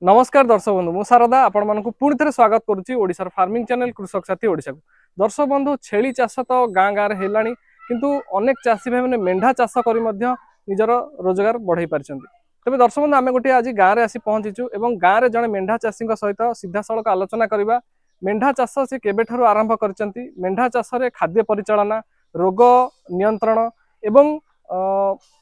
नमस्कार दर्शक बंधु मु शारदा आपण मानक पुणी थे स्वागत करुच्ची ओडिशार फार्मिंग चैनल कृषक साथी ओडिशा को। दर्शक बंधु छेली चाष तो गाँ गाँव हेलानी किंतु अनेक चाषी भाई मैंने मेंढा चाष कर निजर रोजगार बढ़ाई पार्टी। तेज दर्शक बंधु आम गोटे आज गाँव में आसी पहुंचीचु और गाँव में जड़े मेंढा चाषी सहित सीधा सड़क आलोचना करवा मेंढा चाष से केबेठारु आरंभ करचंती, मेंढा चाष रे खाद्य परिचालना, रोग नियंत्रण एवं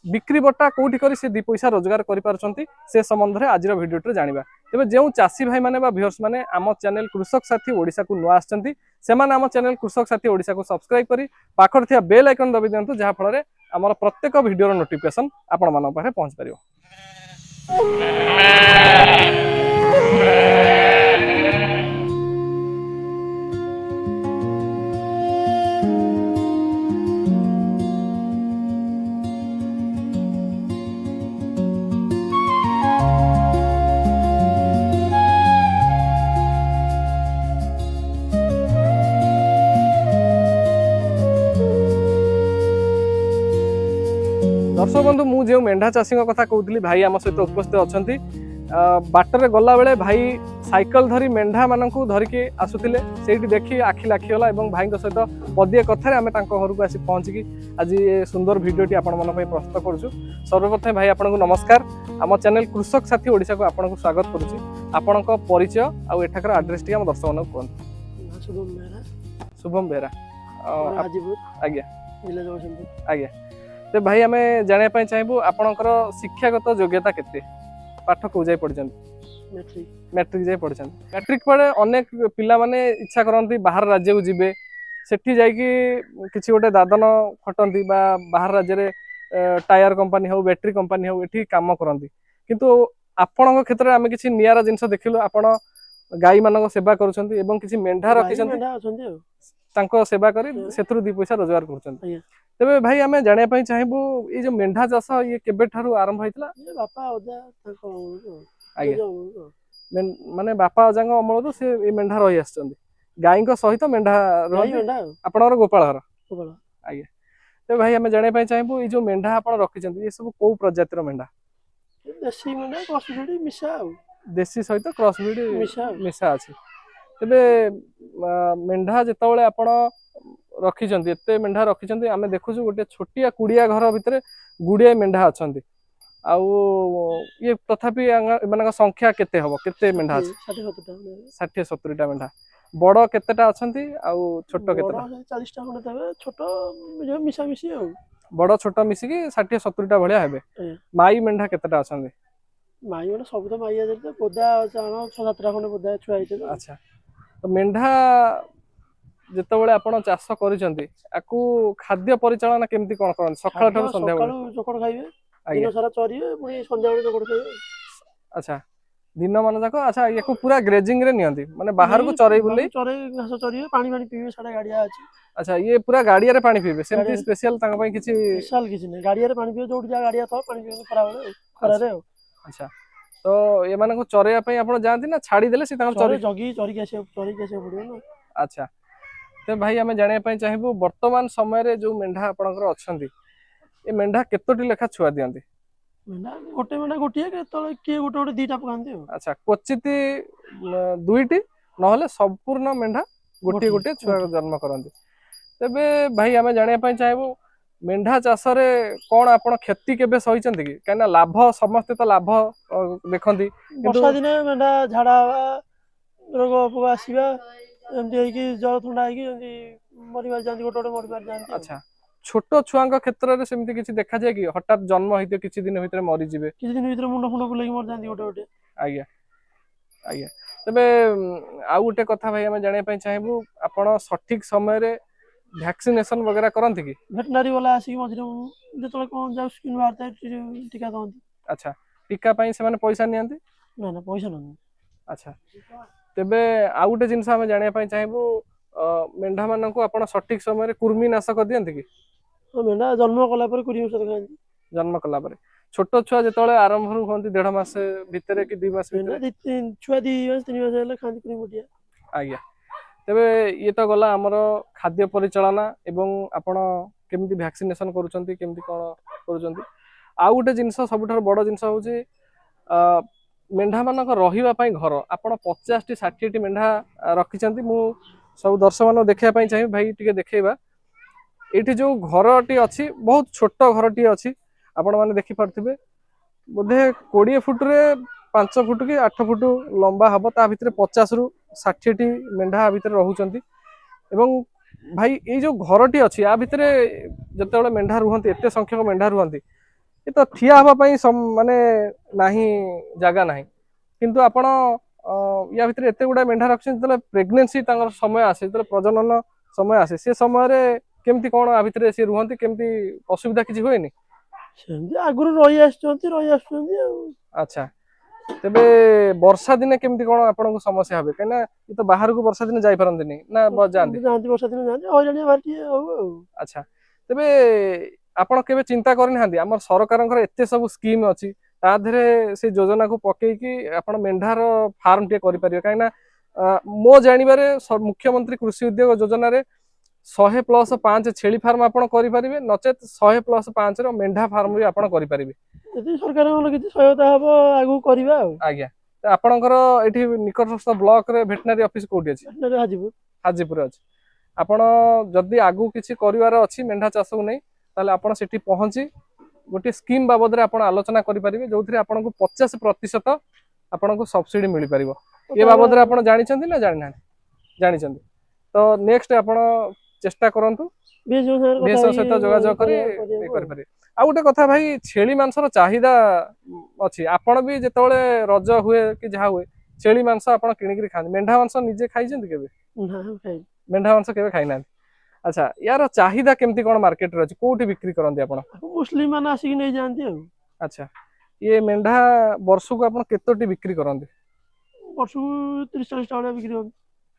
बिक्री बट्टा कौटी करी से दी पैसा रोजगार करि से संबंध में आज भिडियो जानिबा। तेबे जो चाषी भाई माने बा व्यूअर्स माने आम चैनल कृषक साथी ओडिशा को नुआ आछंती सेमान आम चैनल कृषक साथी ओडिशा को सब्सक्राइब करी पाखर थिया बेल आइकन दबि दियंतु जहा फल रे हमर प्रत्येक भिडियो नोटिफिकेशन आपण मानक पाखे पहुंच परियो। दर्शक बंधु मु जो मेंढा चाषी कथा कहूली भाई आम सहित उपस्थित अच्छा बाटर गला बेले भाई साइकिल धरी मेंढा मानक धरिकी आसुले से देखी आखि लाखीगला और भाई सहित पदिए कथार आम घर को आसी पहुँचिकी आज ये सुंदर भिडियोटी आपण मन प्रस्तुत करुँ। सर्वप्रथम भाई आपको नमस्कार। आम चैनल कृषक साथी ओडिशा को आपको स्वागत करुच्ची। आपण परिचय आउ एठाकर एड्रेस टी दर्शक मान कहते। शुभम बेहरा आज्ञा आज्ञा। तो भाई आम जानापी चाहबू आपणकर शिक्षागत योग्यता केते पाठ को जाई पढ़छन? मैट्रिक जाई पढ़छन। मैट्रिक पर अनेक पिला माने इच्छा करती बाहर राज्य को जिबे सेठी जाइकी किसी गोटे दादन खटंती बा बाहर राज्य रे टायर कंपनी हो बैटरी कंपनी हो एठी काम करती किंतु आपण क्षेत्र में आम किसी नियारा जिनस देखिलु आपण गाई मानक सेवा करुछंती एवं किसी मेंढा रखिछंती तांको सेवा करी सेथुरु दी पैसा रोजगार करुछंती। तेबे भाई आमे जानिया पई चाहबू ये जो मेंढा चाष ये केबे ठारु आरंभ होइतला? ये बापा ओजा ताको आगे माने बापा ओजांग अमल तो से ये मेंढा रही आछंती गाई को सहित मेंढा रही आपनर गोपाल घर गोपाल आगे। तेबे भाई आमे जानिया पई चाहबू ये जो मेंढा आपण रखिछंती ये सब को प्रजातिर मेंढा? देसी मेंढा क्रॉस ब्रीड मिसा देसी सहित क्रॉस ब्रीड मिसा अछि। तेबे मेंढा जेतबेले आपण रखिछंती एते मेंढा रखिछंती आमे देखुछु गोटे छोटिया कुड़िया घर भितरे गुड़िया मेंढा अछंती आउ ये तथापि एमानक संख्या केते हबो केते मेंढा अछि? 60 70 टा मेंढा। बड़ केतेटा अछंती आउ छोट केतेटा? 40 टा खंडे तबे छोट मीडियम मिसा मिसी आ बड़ छोट मिसिकी 60 70 टा भलिया हेबे। माई मेंढा केतेटा अछंती? माई माने सब तो माई आ जे बोदा जानो 6 7 टा खंडे बोदा छुआ आइते। अच्छा तो मेंढा जेतबेले आपण चाष करिसंती आकु खाद्य परिचालन केमती कोन करन? सकाळ ठार संध्या बेले सकाळ चोकड़ खाइबे दिन सारा चरिए पुनी संध्या बेले चोकड़ खाइबे। अच्छा दिन मान जाक अच्छा याकु पूरा ग्रेजिंग रे नियंती माने बाहर को चरई बुले चरई घास चरिए पानी पानी पीबे साडा गाडिया अछि। अच्छा ये पूरा गाडिया रे पानी पीबे सेमती स्पेशल तांग पई किछि स्पेशल किछि नै गाडिया रे पानी पीबे जोड जा गाडिया तो पानी पीबे खरा बेले खरा रे। अच्छा तो ये माने को चरैया पई आपण जानती ना छाडी देले से तांग चरे जगी चरी के पड़ियो ना। अच्छा तो भाई आमे जानिया पई चाहबू वर्तमान समय रे जो मेंढा आपनकर अछंती ए मेंढा केतोटी लेखा छुआ दियंती? मेंढा गोटे मेंढा गोटिए के तळे के गोटे गोटे दीटा पकांती। अच्छा क्वचित दुईटी नहले संपूर्ण मेंढा गोटे गोटे छुआ जन्म करंती। तेबे भाई आमे जानिया पई चाहबू मेंढा चाष रे कोन आपण क्षति केबे सहिचंती कि काना लाभ समस्त तो लाभ देखंती वर्षा दिन मेंढा झाड़ा रोग पोग आसीबा एमती है कि जल थंडा है कि एमती मरि मार जानती गोटे गोटे मरि मार जानती। अच्छा छोट छुआंक क्षेत्र रे सेमती किछि देखा जाय कि हठात जन्म होइते किछि दिन भितर मरि जिवे किछि दिन भितर मुंड फुंड बुलेई मर जानती गोटे गोटे। आज्ञा आज्ञा। तबे आउ गोटे कथा भाई आमे जानिया पई चाहबू आपण सठिक समय रे वैक्सीनेशन वगैरह करंती कि? वेटनरी वाला आसी मझिरे जेतले कोन जाउ स्किन मारते टीका दंती। अच्छा टीका पई से माने पैसा नियंती? ना ना पैसा न। अच्छा तेबे आउ गोटे जिंस आमे जानिया पई चाहबू मेंढा मानन को आपण सठिक समय रे कुर्मी नाशक दियंती कि? मेंढा जन्म कला पर कुर्मी नाशक खांती। जन्म कला पर छोट छुआ जेतले आरंभ रु होंती 1.5 मास भितरे कि 2 मास भितरे छुआ 2 मास 3 मास हेले खांती कुर्मी मोटिया। आज्ञा। तेबे ये तो गला हमर खाद्य परिचालना एवं आपण केमती वैक्सीनेशन करूचंती केमती कोन करूचंती। आउ गोटे जिंस सबठार बड़ जिंस होची मेंढा मानक रहिबा पई घर आपण 50 टी 60 टी मेंढा रखिचंती मु सब दर्शक मान देखिया पई चाहिए भाई टिके देखैबा एठी जो घरटी अछि बहुत छोट घरटी अछि आपण माने देखि पारथिबे बोधे 20 फुट रे 5 फुट की 8 फुट लंबा हब ता भितर 50 रु 60 टी मेंढा भितर रहउचंती एवं भाई ये जो घरटी अछि आ भितर जतेबेले मेंढा रुहंती एते संख्यक मेंढा रुहंती ये तो ठिया हवा पई माने नाही जागा नाही किंतु आपण या भितर एते गुडा मेंढा रखछन तले प्रेगनेंसी तांगर समय आसे तले प्रजनन समय आसे से समय रे केमती कोन आ भितर से रुहंती केमती असुविधा किछि होयनी ସେମିତି ଆଗରୁ ରହି ଆସୁଛନ୍ତି ଆଉ। अच्छा तेबे वर्षा दिने केमती कोन आपनको समस्या हबे कना ये तो बाहर को वर्षा दिने जाई परंती ना जांदी ଯାଆନ୍ତି ବର୍ଷା ଦିନ ଯାଆନ୍ତି ହଇରାଣିଆ ଭାରି ଟିକେ ହଉ ଆଉ। अच्छा तेबे आपण केबे चिंता करनी हांदी हमर सरकारंकर एते सब स्कीम अछि ता धरे से योजना को पकेई कि आपण मेंढार फार्म टे करि परियो काइना मो जानिबारे मुख्यमंत्री कृषि उद्योग योजना रे 100+5 छेली फार्म आपण करि परिबे नचेत 100+5 रो मेंढा फार्म भी आपण करि परिबे ଯଦି ସରକାରଙ୍କର କିଛି ସହାୟତା ହବ ଆଗକୁ କରିବା ଆଉ। आज्ञा आपणकर एठी निकटस्थ ब्लॉक रे वेटनरी ऑफिस कोठी अछि हाजीपुर हाजीपुर अछि आपण जदि आगु किछि करिवार अछि मेंढा चाष को नै ताले आपण सेठी पहुंची गोटे स्कीम बाबद रे आपण आलोचना करि परिबे जोथि आपनको 50% आपनको सब्सिडी मिलि परिबो ए बाबद रे आपण जानि छथि ना जानि ना जानि छथि तो नेक्स्ट आपण चेष्टा करंतु बेस सहित जोगाजोग करी करि पारे आ गोटे कथा भाई छेली मांसर चाहिदा अछि आपण भी जेतोले रज हुए कि जहा हुए छेली मांस आपण किनिकरी खान मेंढा मांस निजे खाइछन केबे मेंढा मांस केबे खाइ ना अच्छा यार चाहिदा केमती कोन मार्केट रे अछि कोठी बिक्री करंती आपण मुस्लिम मान आसिक नै जानती आ अच्छा ये मेंढा वर्ष को आपण केतोटी बिक्री करंती वर्ष को 30-40 टा बिक्री होती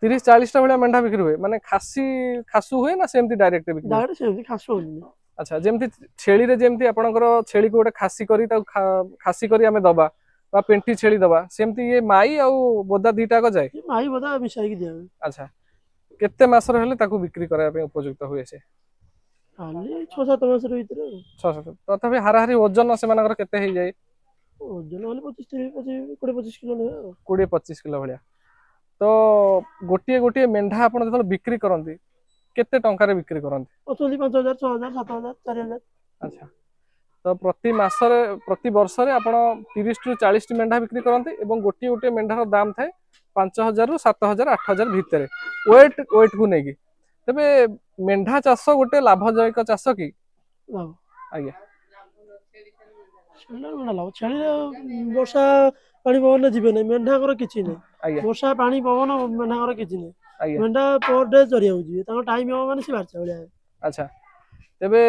30-40 टा मेंढा बिक्री हुए माने खासू हुए ना सेमती डायरेक्ट बिक्री डायरेक्ट सेमती खासू होनी अच्छा जेमती छेली रे जेमती आपणकर छेली को गोटे खासी करी ता खासी करी हमें दबा बा पेंटी छेली दबा सेमती ये माई आ बोदा दीटा को जाय माई बोदा मिसाई दिया अच्छा केते मास रे हेले ताकू बिक्री करा पे उपयुक्त हुए से खाली 6-7 मास रे भीतर 6-7 तथापि हाराहारी ओजन से मानकर केते हे जाय ओजन वाले 25-25 किलो ने 20-25 किलो भलिया तो गोटिए गोटिए मेंढा आपण जतल बिक्री करंती केते टंका रे बिक्री करंती अथोली 5000 6000 7000 4000 अच्छा तो प्रति मासरे प्रति वर्ष रे आपण 30 टू 40 टी मेंढा बिक्री करंती एवं गोटिए गोटिए मेंढार दाम थाए 5000 रु 7000 8000 भितरे वेट को नेगी तबे मेंढा चाष गोटे लाभदायक चाष की आज्ञा छेली वर्षा पानी पवन जीवे नै मेंढाकर किछि नै आज्ञा वर्षा पानी पवन मेंढाकर किछि नै आज्ञा मेंढा पर डे चरी होउजी ताको टाइम हो माने से बारचा भलिया अच्छा तेबे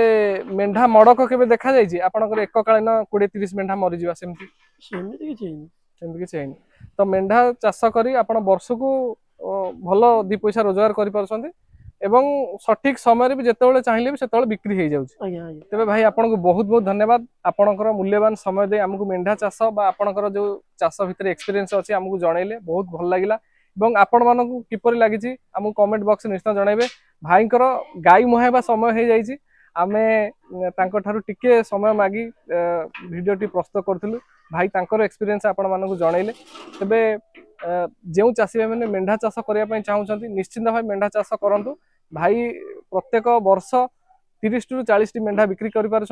मेंढा मडक केबे देखा जायछि आपनकर एक कालीन 20-30 मेंढा मरि जिवा सेमती सेमती किछि हैनी तो मेंढा चाष करी आपण वर्ष को भलो 2 पैसा रोजगार करि परछन्ती एवं सठिक समय भी जेतेबेले चाहिए भी सेतेबेले बिक्री हो जाउछि तेबे भाई आपनको बहुत बहुत धन्यवाद आपनकर मूल्यवान समय दे हमकु मेंढा चाष बा आपनकर जो चाष भितर एक्सपीरियंस अछि हमकु जणैले बहुत भल लागिला एवं आपण मानकु किपरि लागिछि हमकु कमेंट बॉक्स निश्चय जणाइबे भाईकर गाई मुहाइबा समय हे जाइछि आमे तांको ठारू टिके समय मागी भिडियोटी प्रस्तुत करथिलु भाई तांकर एक्सपीरियंस आपण मानकु जणैले तबे जो चाषी भाई मेंढा चाष करने चाहूँ निश्चिंत भाई मेंढा चाष करंतु भाई प्रत्येक वर्ष 30 टू 40 टी मेंढा बिक्री कर भल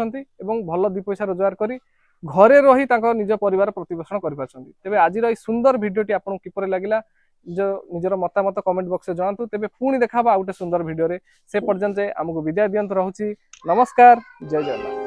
2 पैसा रोजगार करी घरे रही निज परिवार प्रतिपोषण कर तेबे आज सुंदर भिडियोटी आपको किपरि लगिला निजर मतामत कमेंट बॉक्स जनातु तेबे पुणी देखा आउ गोटे सुंदर भिडियो से पर्यंत आमको विदाय दियंत रहूची नमस्कार जय जगन्नाथ।